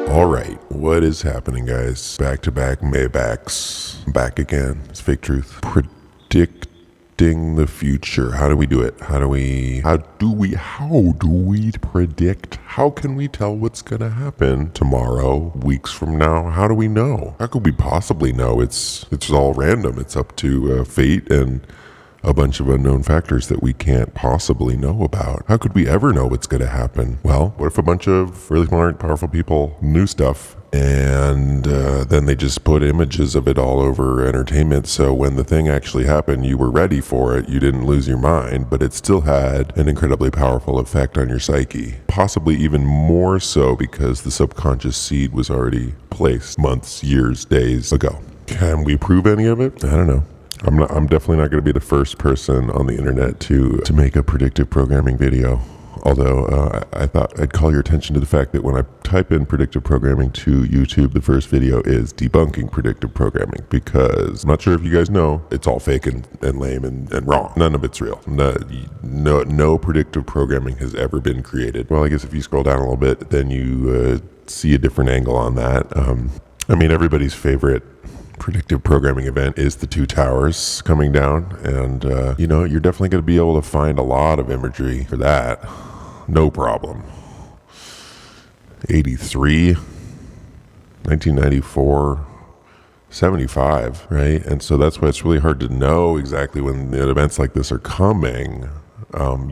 All right, what is happening, guys? Back-to-back Maybachs. Back again. It's Fake Truth. Predicting the future. How do we do it? How do we predict? How can we tell what's gonna happen tomorrow, weeks from now? How do we know? How could we possibly know? It's all random. It's up to fate and a bunch of unknown factors that we can't possibly know about. How could we ever know what's going to happen? Well, what if a bunch of really smart, powerful people knew stuff and then they just put images of it all over entertainment, so when the thing actually happened, you were ready for it, you didn't lose your mind, but it still had an incredibly powerful effect on your psyche. Possibly even more so because the subconscious seed was already placed months, years, days ago. Can we prove any of it? I don't know. I'm definitely not going to be the first person on the internet to make a predictive programming video. Although I thought I'd call your attention to the fact that when I type in predictive programming to YouTube, the first video is debunking predictive programming, because I'm not sure if you guys know, it's all fake and lame and wrong. None of it's real. No predictive programming has ever been created. Well, I guess if you scroll down a little bit, then you see a different angle on that. I mean, everybody's favorite predictive programming event is the two towers coming down, and you're definitely going to be able to find a lot of imagery for that, no problem. 83, 1994, 75, right? And so that's why it's really hard to know exactly when the events like this are coming.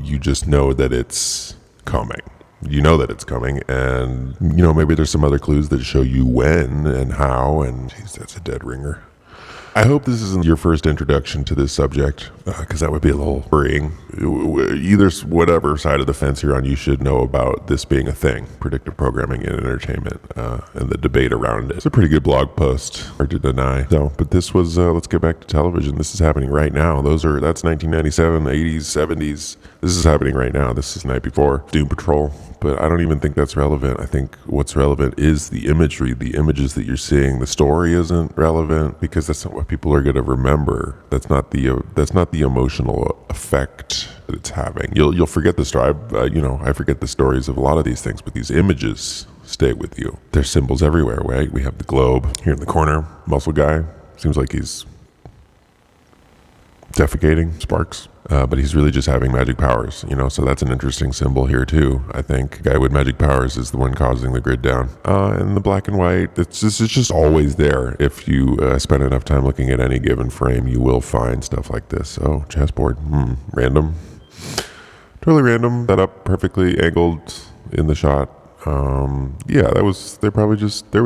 You just know that it's coming. You know that it's coming, and maybe there's some other clues that show you when and how, and geez, that's a dead ringer. I hope this isn't your first introduction to this subject, because that would be a little worrying. Either whatever side of the fence you're on, you should know about this being a thing, predictive programming in entertainment, and the debate around it. It's a pretty good blog post, hard to deny. So, but this was, let's get back to television. This is happening right now. That's 1997, 80s, 70s. This is happening right now. This is the night before Doom Patrol. But I don't even think that's relevant. I think what's relevant is the imagery, the images that you're seeing. The story isn't relevant because that's not what people are going to remember. That's not the emotional effect that it's having. You'll forget the story. I forget the stories of a lot of these things, but these images stay with you. There's symbols everywhere, right? We have the globe here in the corner. Muscle guy seems like he's defecating sparks. But he's really just having magic powers, so that's an interesting symbol here too. I think the guy with magic powers is the one causing the grid down. And the black and white, it's just always there. If you spend enough time looking at any given frame, you will find stuff like this. Oh, chessboard, random. Totally random, set up perfectly angled in the shot. There was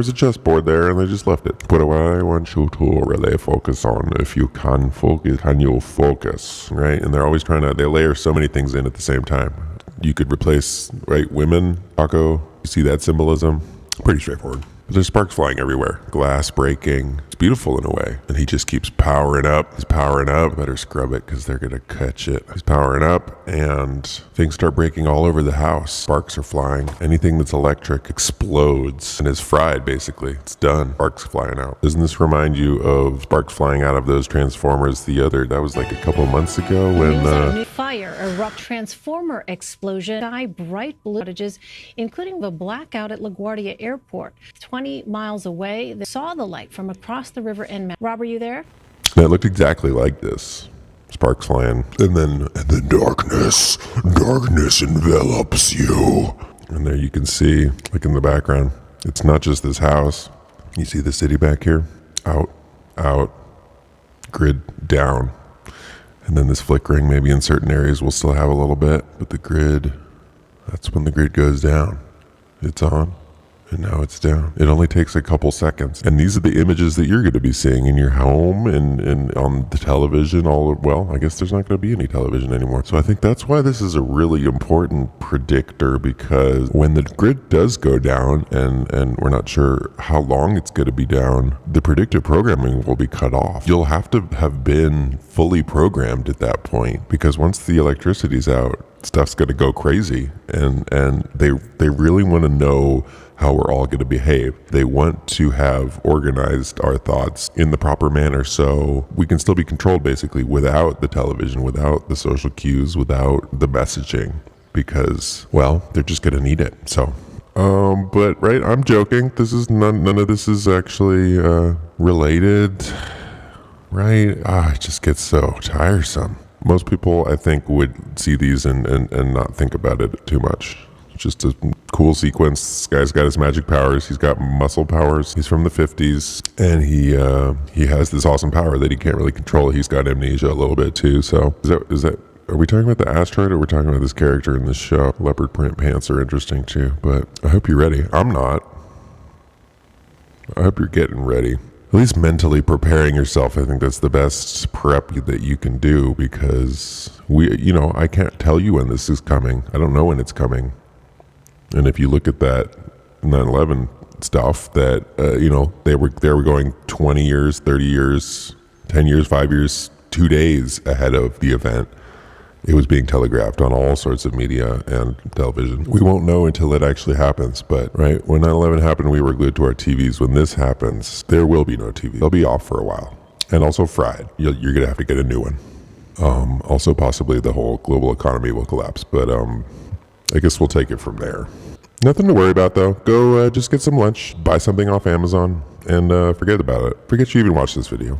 a chessboard there and they just left it. But what I want you to really focus on, if you can focus, can you focus, right? And they're always they layer so many things in at the same time. You could replace, right, women, taco, you see that symbolism? Pretty straightforward. But there's sparks flying everywhere, glass breaking. It's beautiful in a way. And he just keeps powering up. He's powering up. Better scrub it because they're going to catch it. He's powering up and things start breaking all over the house. Sparks are flying. Anything that's electric explodes and is fried, basically. It's done. Sparks flying out. Doesn't this remind you of sparks flying out of those Transformers that was like a couple months ago when... Fire, erupt transformer explosion, bright blue outages, including the blackout at LaGuardia Airport. 20 miles away, they saw the light from across the river in Rob, were you there? That looked exactly like this. Sparks flying. And then darkness envelops you. And there you can see, like in the background, it's not just this house. You see the city back here? Out, grid down. And then this flickering, maybe in certain areas we'll still have a little bit, but the grid, that's when the grid goes down. It's on, and now it's down. It only takes a couple seconds. And these are the images that you're going to be seeing in your home and on the television. I guess there's not going to be any television anymore. So I think that's why this is a really important predictor, because when the grid does go down, and we're not sure how long it's going to be down, the predictive programming will be cut off. You'll have to have been fully programmed at that point, because once the electricity's out, stuff's going to go crazy, and they really want to know how we're all going to behave. They want to have organized our thoughts in the proper manner so we can still be controlled, basically, without the television, without the social cues, without the messaging, because, well, they're just going to need it. So But right, I'm joking. This is none of this is actually related. Right? It just gets so tiresome. Most people, I think, would see these and not think about it too much. It's just a cool sequence. This guy's got his magic powers. He's got muscle powers. He's from the 50s, and he has this awesome power that he can't really control. He's got amnesia a little bit too. So is that are we talking about the asteroid, or are we talking about this character in this show? Leopard print pants are interesting too, but I hope you're ready. I'm not. I hope you're getting ready. At least mentally preparing yourself. I think that's the best prep that you can do, because I can't tell you when this is coming. I don't know when it's coming. And if you look at that 9/11 stuff, that they were going 20 years, 30 years, 10 years, 5 years, 2 days ahead of the event. It was being telegraphed on all sorts of media and television. We won't know until it actually happens, but right, when 9/11 happened, we were glued to our TVs. When this happens, there will be no TV. They'll be off for a while. And also fried. You're going to have to get a new one. Also, possibly the whole global economy will collapse, but I guess we'll take it from there. Nothing to worry about, though. Go just get some lunch, buy something off Amazon, and forget about it. Forget you even watched this video.